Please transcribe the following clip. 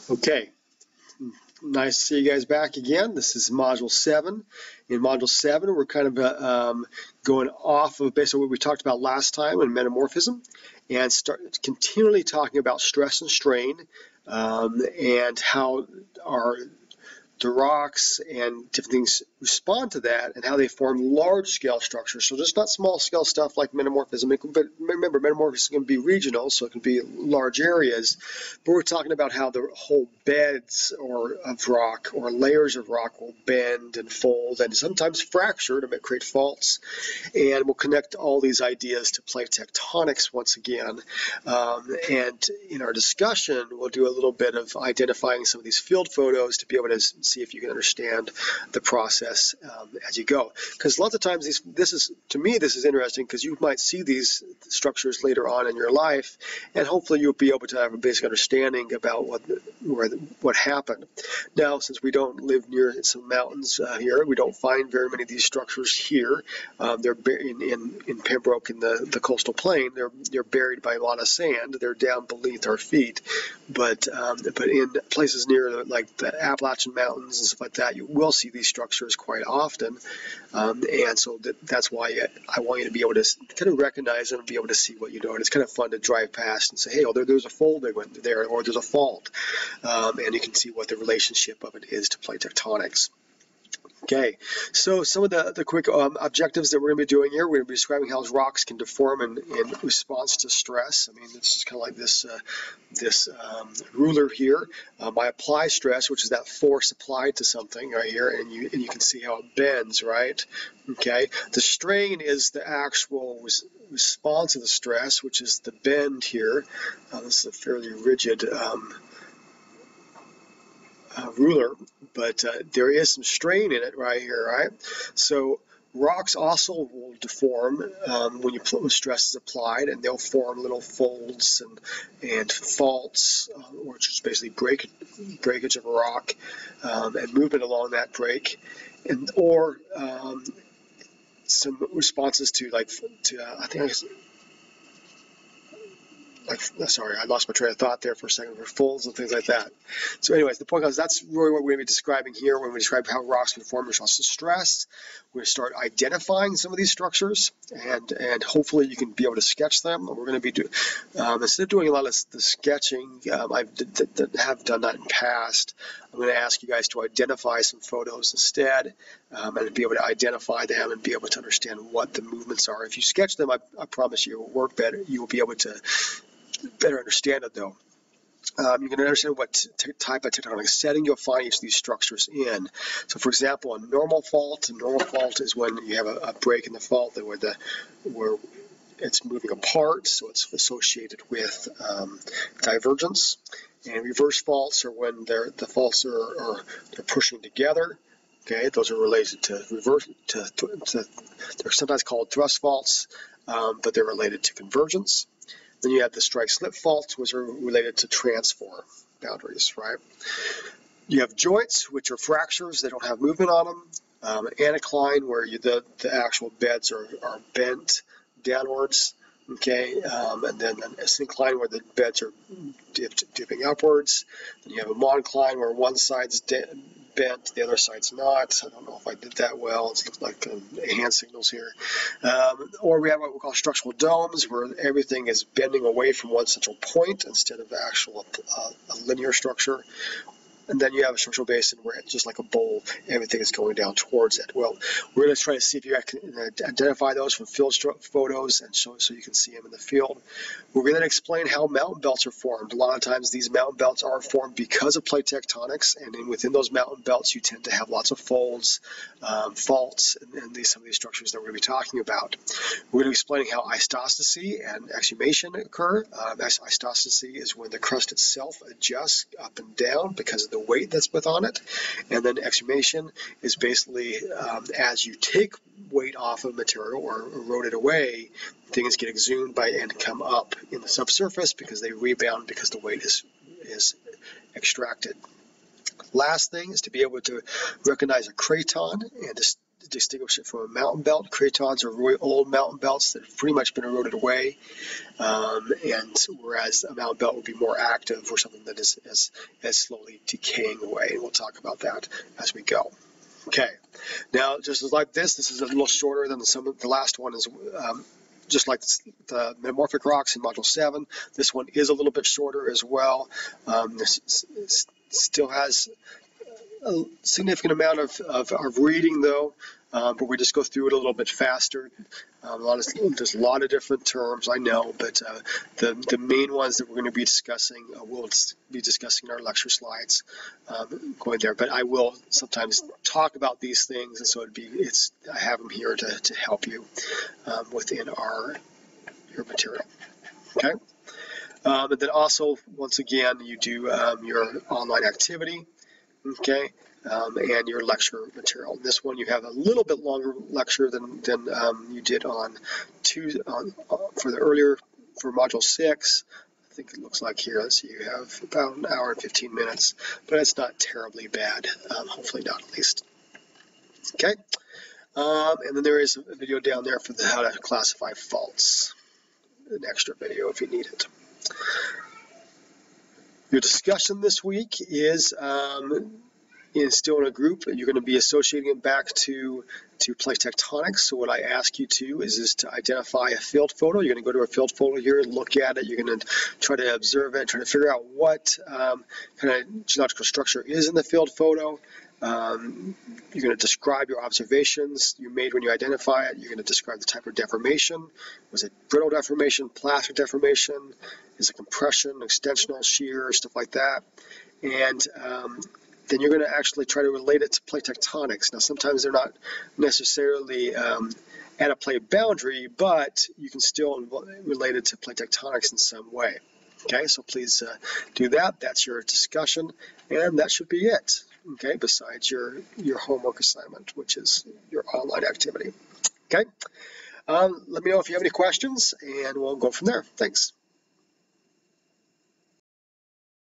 Okay, nice to see you guys back again. This is Module 7. In Module 7, we're kind of going off of basically what we talked about last time in metamorphism and start continually talking about stress and strain and how the rocks and different things respond to that and how they form large-scale structures. So just not small-scale stuff like metamorphism. But remember, metamorphism can be regional, so it can be large areas. But we're talking about how the whole beds of rock or layers of rock will bend and fold and sometimes fracture to create faults. And we'll connect all these ideas to plate tectonics once again. And in our discussion, we'll do a little bit of identifying some of these field photos to be able to see if you can understand the process as you go. Because lots of times this is interesting because you might see these structures later on in your life, and hopefully you'll be able to have a basic understanding about what happened. Now, since we don't live near some mountains here, we don't find very many of these structures here. They're in Pembroke in the coastal plain. They're buried by a lot of sand. They're down beneath our feet. But in places near like the Appalachian Mountains and stuff like that, you will see these structures quite often. And so that's why I want you to be able to kind of recognize them and be able to see what you know. And it's kind of fun to drive past and say, hey, oh, there's a fold there, or there's a fault. And you can see what the relationship of it is to plate tectonics. Okay, so some of the quick objectives that we're going to be doing here, we're going to be describing how rocks can deform in response to stress. I mean, this is kind of like this ruler here. I apply stress, which is that force applied to something right here, and you can see how it bends, right? Okay, the strain is the actual response to the stress, which is the bend here. This is a fairly rigid ruler, but there is some strain in it right here, right? So rocks also will deform when stress is applied, and they'll form little folds and faults, which is basically breakage of a rock and movement along that break, or some responses to sorry, I lost my train of thought there for a second, for folds and things like that. So anyways, the point is that's really what we're going to be describing here when we describe how rocks can form in response to stress. We're going to start identifying some of these structures, and hopefully you can be able to sketch them. We're going to be instead of doing a lot of the sketching, I have done that in past. I'm going to ask you guys to identify some photos instead, and be able to identify them and be able to understand what the movements are. If you sketch them, I promise you it will work better. You will be able to better understand it, though. You can understand what type of tectonic setting you'll find each of these structures in. So, for example, a normal fault is when you have a break in the fault where it's moving apart, so it's associated with divergence. And reverse faults are when the faults they're pushing together. Okay, those are related to they're sometimes called thrust faults, but they're related to convergence. Then you have the strike-slip faults, which are related to transform boundaries, right? You have joints, which are fractures. They don't have movement on them. Anticline, where the actual beds are bent downwards, okay? And then a syncline, where the beds are dipping upwards. Then you have a monocline, where one side's bent, the other side's not. I don't know if I did that well. It looks like hand signals here. Or we have what we call structural domes, where everything is bending away from one central point instead of actual a linear structure. And then you have a structural basin where it's just like a bowl, everything is going down towards it. Well, we're going to try to see if you can identify those from field photos and so you can see them in the field. We're going to explain how mountain belts are formed. A lot of times these mountain belts are formed because of plate tectonics, and then within those mountain belts you tend to have lots of folds, faults, and some of these structures that we're going to be talking about. We're going to be explaining how isostasy and exhumation occur. Isostasy is when the crust itself adjusts up and down because of the weight that's put on it, and then exhumation is basically as you take weight off of material or erode it away, things get exhumed and come up in the subsurface because they rebound because the weight is extracted. Last thing is to be able to recognize a craton and distinguish it from a mountain belt. Cratons are really old mountain belts that have pretty much been eroded away, and whereas a mountain belt would be more active or something that is slowly decaying away, and we'll talk about that as we go. Okay, now just like this is a little shorter than the last one is. Just like the metamorphic rocks in Module 7, this one is a little bit shorter as well. This still has a significant amount of reading though, but we just go through it a little bit faster. There's a lot of different terms, I know, but the main ones that we're going to be discussing, we'll be discussing in our lecture slides going there. But I will sometimes talk about these things, and so I have them here to help you within your material. Okay, and then also once again you do your online activity. Okay, and your lecture material. This one you have a little bit longer lecture than you did for Module 6. I think it looks like here, let's see, you have about an hour and 15 minutes, but it's not terribly bad, hopefully not at least. Okay, and then there is a video down there for how to classify faults, an extra video if you need it. Your discussion this week is still in a group. You're going to be associating it back to plate tectonics. So what I ask you to is to identify a field photo. You're going to go to a field photo here and look at it. You're going to try to observe it, try to figure out what kind of geological structure is in the field photo. You're going to describe your observations you made when you identify it. You're going to describe the type of deformation. Was it brittle deformation, plastic deformation? Is it compression, extensional shear, stuff like that? And then you're going to actually try to relate it to plate tectonics. Now, sometimes they're not necessarily at a plate boundary, but you can still relate it to plate tectonics in some way. Okay, so please do that. That's your discussion, and that should be it. Okay, besides your homework assignment, which is your online activity. Okay, let me know if you have any questions, and we'll go from there. Thanks.